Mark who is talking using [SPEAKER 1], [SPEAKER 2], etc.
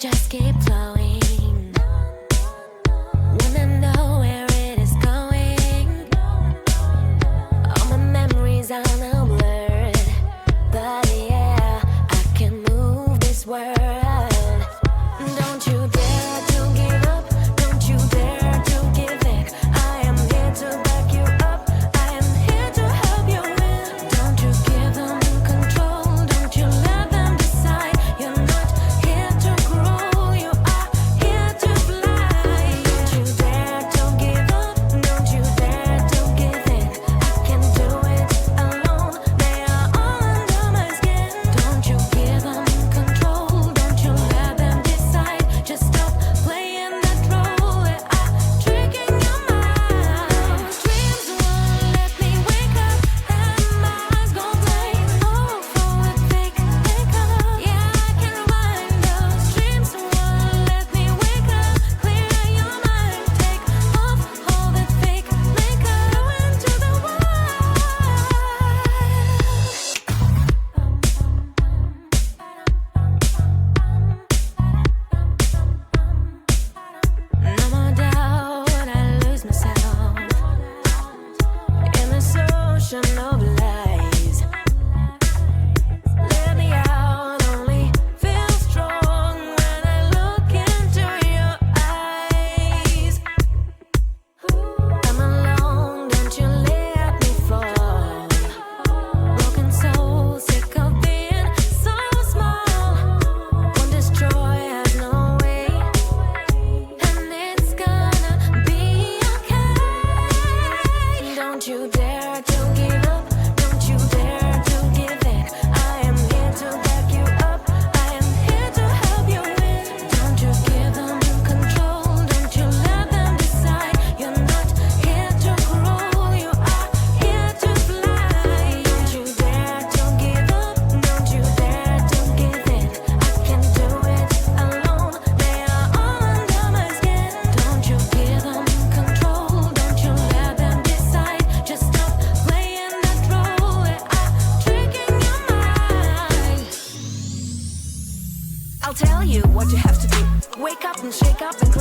[SPEAKER 1] just keep flowing. Wanna know where it is going. All my memories are now blurred, but yeah, I can move this world. Don't you dare to give up, don't you dare to give in. I am here to back you up, I am here to help you win. Don't you give them control, don't you let them decide. You're not here to grow, you are here to fly. Don't you dare to give up, don't you dare to give in. I can do it alone, they are all under my skin. Don't you give them control, don't you let them decide. Just stop playing that role, they are tricking your mind. Dreams won't let me wake up, and my eyes gon' play. Oh, for a fake makeup. Yeah, I can rewind. Those dreams won't let me wake up. Clear your mind, take off all that fake makeup. Go into the wild. No more doubt, I lose myself in this ocean of lies. Let me out, only feel strong when I look into your eyes. I'm alone, don't you let me fall. Broken soul, sick of being so small. Won't destroy, has no way, and it's gonna be okay. Don't you dare to give up, don't you dare to give in. I am here to back you up, I am here to help you win. Don't you give them control, don't you let them decide. You're not here to grow, you are here to fly. Don't you dare to give up, don't you dare to give in. I can do it alone, they are all under my skin. Don't you give them control, don't you let them decide. Just stop playing that role, they are tricking your mind. I'll tell you what you have to do. Wake up and shake up and